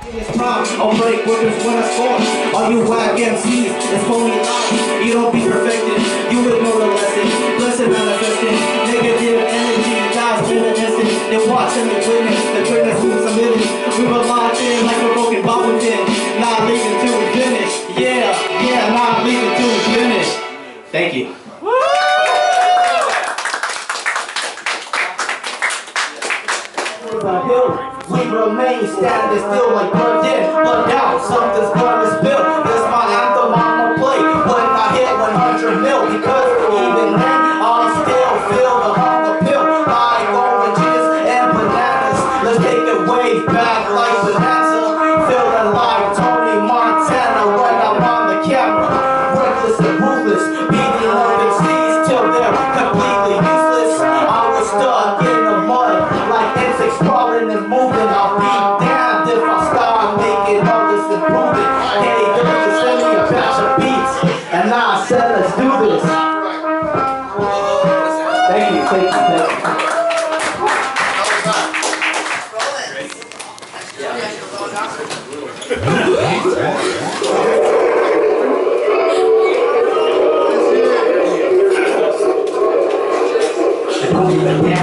I'll break records when I score. All you whack MCs, it's phony lies. You don't be perfected, you would know the lesson. Blessed manifesting, negative energy dies in an instant. They watch and they witness the greatness who's submitted. We were locked in like a broken bubble tin. Not leaving till we finish. Yeah, not leaving till we finish. Thank you. We remain standing still like burned in, but now something's gonna spill. This my anthem I'ma play when I hit 100 mil, because even then I'll still feel the hunger pill like oranges and bananas. Let's take it way back like Bonanza, feeling like Tony Montana when I'm on the camera. Reckless and ruthless, beating up MCs till they're completely useless. I was stuck in the mud like insects crawling and moving. I'll be damned if I start making all this improvement. Hey, girl, just send me a batch of beats, and I said, let's do this. Thank you.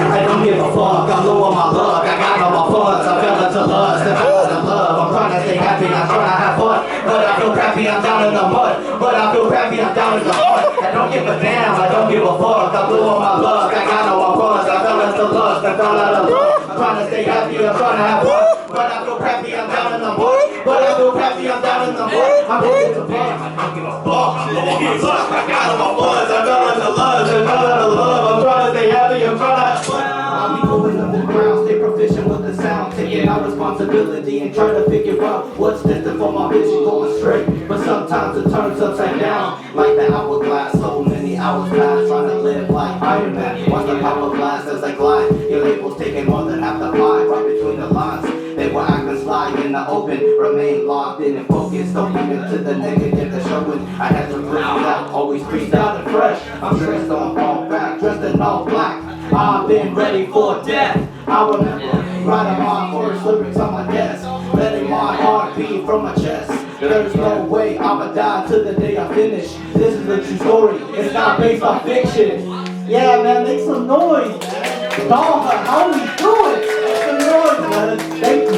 I don't give a fuck, I'm low on my luck. I got all my funds, I fell into lust. I fell into love, I'm trying to stay happy, I'm trying to have fun. But I feel crappy, I'm down in the mud. I don't give a damn, I don't give a fuck. I'm low on my luck, I got all my funds. I fell into lust, I fell out of love. I'm trying to stay happy, I'm trying to have fun. But I feel crappy, I'm down in the mud. I'm looking to fuck, I don't give a fuck. I'm low on my luck, I got all my funds. I fell into lust, I fell out of love. I'm trying to stay happy, I'm trying to have fun. I'll be going underground, stay proficient with the sound, taking out responsibility and trying to figure out what's distant for my vision going straight. But sometimes it turns upside down, like the hourglass. So many hours pass, trying to live like Iron Man. Watch the pop of glass as I glide. Your label's taking more than half the pie, right between the lines. They were acting sly in the open, remain locked in and focused. Don't even to the negative they're showing. I had to bring out, always freaked out and fresh. I'm dressed on all back, dressed in all black. I've been ready for death. I remember writing my first lyrics on my desk, letting my heart beat from my chest. There's no way I'ma die till the day I finish. This is a true story, it's not based on fiction. Yeah, man, make some noise, man. Dog, how we do it? Make some noise, man. Thank you.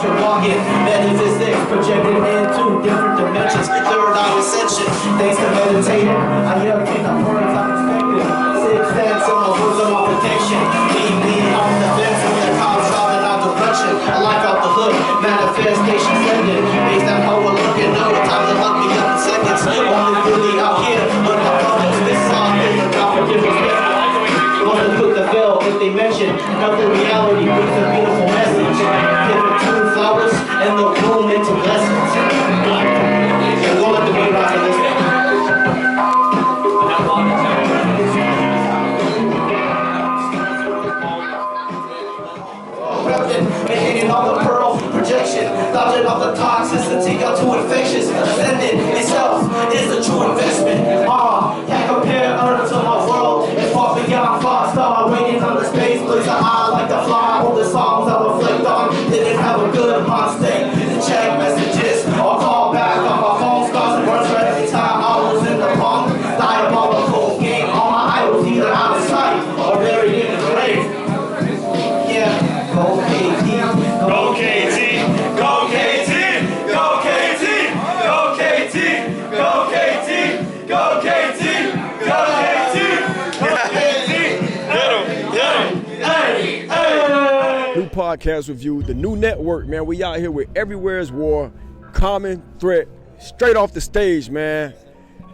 Walking, metaphysics projected into different dimensions. Third eye ascension, thanks to meditating. I hear things I'm unexpected. Sixth sense in my bosom of protection. Leave me on the fence when the cops driving out direction. I like out the hood, manifestation sending. Based on how we're looking, no time to lock me up in seconds. Only really out here, but my brothers, this song is a drop of different respect. Wanna put the veil if they mention nothing reality brings a beautiful message. Giving two flowers and the room into blessings. You're going to be right in this. Making all the pearl projection, dodging off the toxicity got too infectious. Ascending itself is a true investment. Can't compare Earth to my world. It's far beyond far star, waiting on the space place. I like to fly. All the songs I reflect on didn't have a good mind state. Check messages or call back on my phone. Scars and words for every time I was in the pond. Diabolical game. All my idols either out of sight or buried in the grave. Yeah, go KT, go KT, go KT, go KT, go KT, go KT, go KT, go KT, go KT. New podcast review, the new network, man. We out here with Everywhere is War, KommonThreat, straight off the stage, man.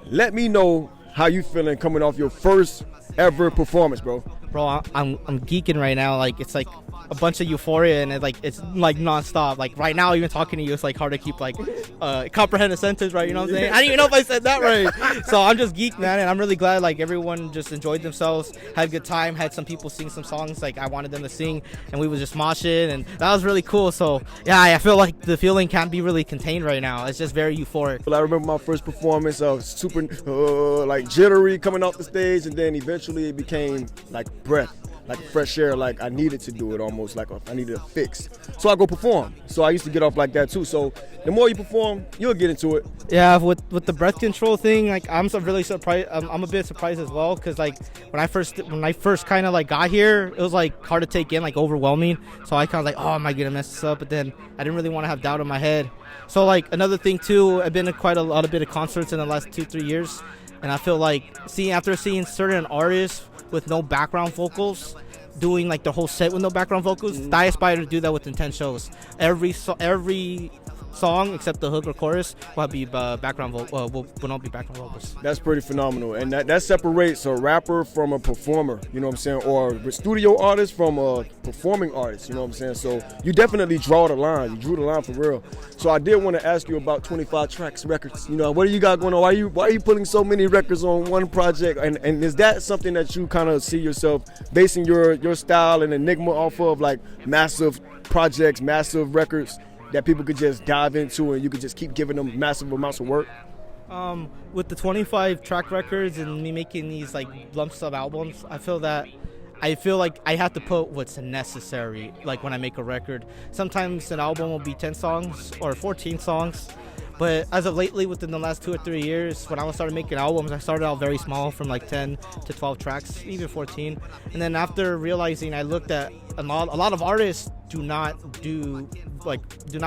Let me know how you feeling coming off your first ever performance, bro. Bro, I'm geeking right now. Like, it's like a bunch of euphoria, and it's like nonstop. Like right now, even talking to you, it's like hard to keep like comprehend a sentence, right? You know what I'm saying? I didn't even know if I said that right. So I'm just geeked, man, and I'm really glad like everyone just enjoyed themselves, had a good time, had some people sing some songs like I wanted them to sing, and we was just moshing, and that was really cool. So yeah, I feel like the feeling can't be really contained right now. It's just very euphoric. Well, I remember my first performance, super like jittery coming off the stage, and then eventually it became like breath. like a fresh air, like I needed to do it almost, like I needed a fix. So I go perform. So I used to get off like that too. So the more you perform, you'll get into it. Yeah, with the breath control thing, like I'm so really surprised. I'm a bit surprised as well, because like when I first kind of like got here, it was like hard to take in, like overwhelming. So I kind of like, oh, am I gonna mess this up? But then I didn't really want to have doubt in my head. So like another thing too, I've been to quite a lot of concerts in the last 2-3 years, and I feel like after seeing certain artists with no background vocals doing like the whole set with no background vocals, I aspire to do that with 10 shows. Every song except the hook or chorus will be background will not be background vocals. That's pretty phenomenal, and that separates a rapper from a performer, you know what I'm saying, or a studio artist from a performing artist, you know what I'm saying. So you definitely draw the line. You drew the line for real. So I did want to ask you about 25 Tracks Records. You know, what do you got going on? Why are you putting so many records on one project? And is that something that you kind of see yourself basing your style and enigma off of, like massive projects, massive records that people could just dive into and you could just keep giving them massive amounts of work? With the 25 track records and me making these like lumps of albums, I feel like I have to put what's necessary, like when I make a record. Sometimes an album will be 10 songs or 14 songs, but as of lately, within the last 2 or 3 years, when I started making albums, I started out very small, from like 10 to 12 tracks, even 14. And then after realizing, I looked at a lot of artists do not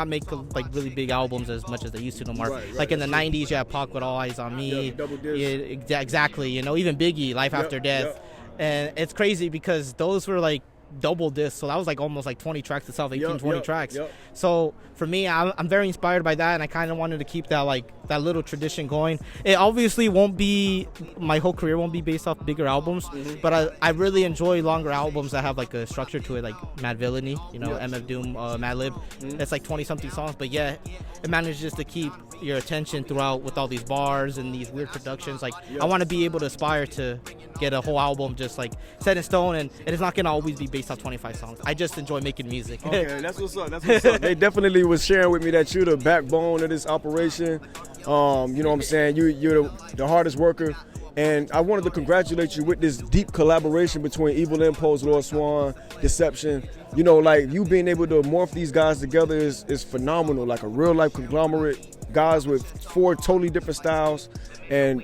make like really big albums as much as they used to no more. Right, like in the 90s, you had Pac with All Eyes on Me. Yeah, double disc. Yeah, exactly. You know, even Biggie, Life After Death. Yep. And it's crazy because those were like double disc, so that was like almost like 20 tracks itself, 20 tracks. So for me, I'm very inspired by that, and I kind of wanted to keep that little tradition going. It obviously won't be, my whole career won't be based off bigger albums, but I really enjoy longer albums that have like a structure to it, like Mad Villainy, you know, MF Doom, Madlib. It's like 20 something songs, but yeah, it manages to keep your attention throughout with all these bars and these weird productions. Like I want to be able to aspire to get a whole album just like set in stone, and it's not gonna always be based off 25 songs. I just enjoy making music. Okay, that's what's up. They definitely was sharing with me that you're the backbone of this operation. You know what I'm saying? You're the hardest worker. And I wanted to congratulate you with this deep collaboration between Evil Impulse, Lord Swan, Deception. You know, like you being able to morph these guys together is phenomenal. Like a real life conglomerate, guys with 4 totally different styles, and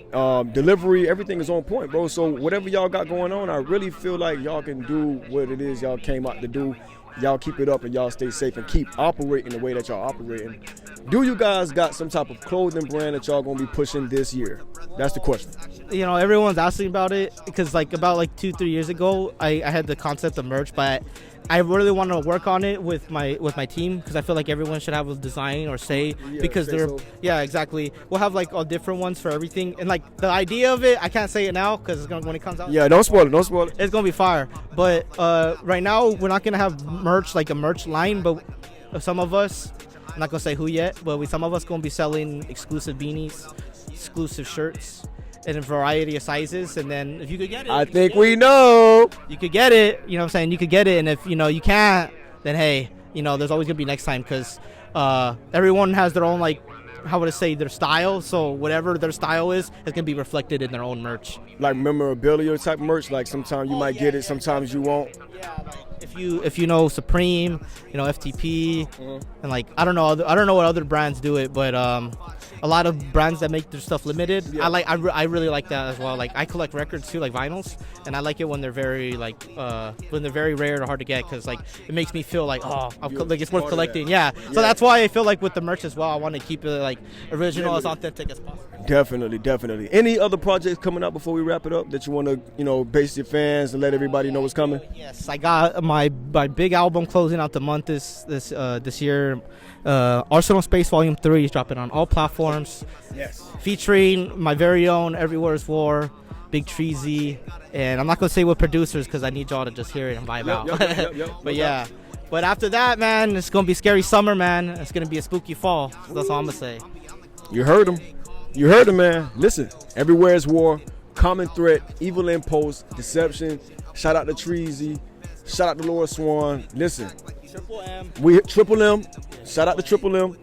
delivery, everything is on point, bro. So whatever y'all got going on, I really feel like y'all can do what it is y'all came out to do. Y'all keep it up and y'all stay safe and keep operating the way that y'all operating. Do you guys got some type of clothing brand that y'all gonna be pushing this year? That's the question. You know, everyone's asking about it because like about 2-3 years ago, I had the concept of merch, but I really want to work on it with my team, because I feel like everyone should have a design or say, because yeah, exactly. We'll have like all different ones for everything, and like the idea of it, I can't say it now because when it comes out. Yeah, don't spoil it. It's gonna be fire. But right now we're not gonna have merch, like a merch line, but some of us, I'm not gonna say who yet, but some of us gonna be selling exclusive beanies, exclusive shirts, in a variety of sizes. And then if you could get it, I think we know. You could get it, you know what I'm saying? You could get it, and if you can't, then hey, there's always gonna be next time, because everyone has their own, like, how would I say, their style. So whatever their style is gonna be reflected in their own merch. Like memorabilia type merch, like sometimes you might get it, sometimes you won't. Yeah, like if you know Supreme, FTP, and like I don't know what other brands do it, but a lot of brands that make their stuff limited. Yeah. I really like that as well. Like I collect records too, like vinyls, and I like it when they're very very rare or hard to get, because like it makes me feel like like it's worth collecting. Yeah. So that's why I feel like with the merch as well, I want to keep it like original, as authentic as possible. Definitely. Any other projects coming up before we wrap it up that you want to base your fans and let everybody know what's coming? Yes, I got my big album closing out the month this year. Arsenal Space Volume 3 is dropping on all platforms. Yes. Featuring my very own Everywhere is War, Big Treezy, and I'm not gonna say what producers because I need y'all to just hear it and vibe out. Yep. But yeah. But after that, man, it's gonna be scary summer, man. It's gonna be a spooky fall. So that's all I'm gonna say. You heard him, man. Listen, Everywhere is War, KommonThreat, Evil Impulse, Deception. Shout out to Treezy. Shout out to Lord Swan. Listen, Triple M. Shout out to Triple M.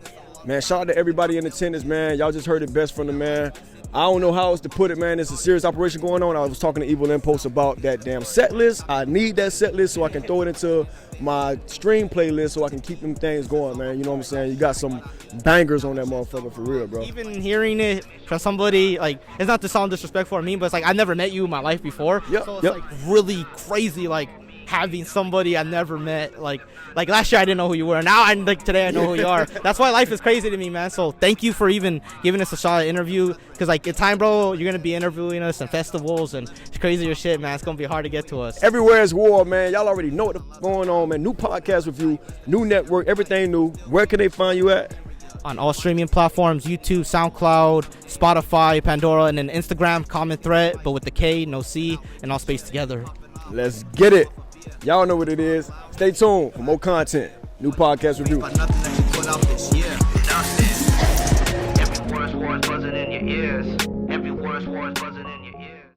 Man, shout out to everybody in attendance, man. Y'all just heard it best from the man. I don't know how else to put it, man. It's a serious operation going on. I was talking to Evil Impulse about that damn set list. I need that set list so I can throw it into my stream playlist so I can keep them things going, man. You know what I'm saying? You got some bangers on that motherfucker for real, bro. Even hearing it from somebody, like, it's not to sound disrespectful or mean, but it's like I never met you in my life before. Yep, So it's like really crazy, like, having somebody I never met. Like last year I didn't know who you were. Now today I know who you are. That's why life is crazy to me, man. So thank you for even giving us a shot at interview. Cause like in time, bro, you're gonna be interviewing us in festivals and crazier shit, man. It's gonna be hard to get to us. Everywhere is war, man. Y'all already know what the going on, man. New podcast review, new network, everything new. Where can they find you at? On all streaming platforms, YouTube, SoundCloud, Spotify, Pandora, and then Instagram, KommonThreat, but with the K, no C, and all spaced together. Let's get it. Y'all know what it is. Stay tuned for more content. New podcast review.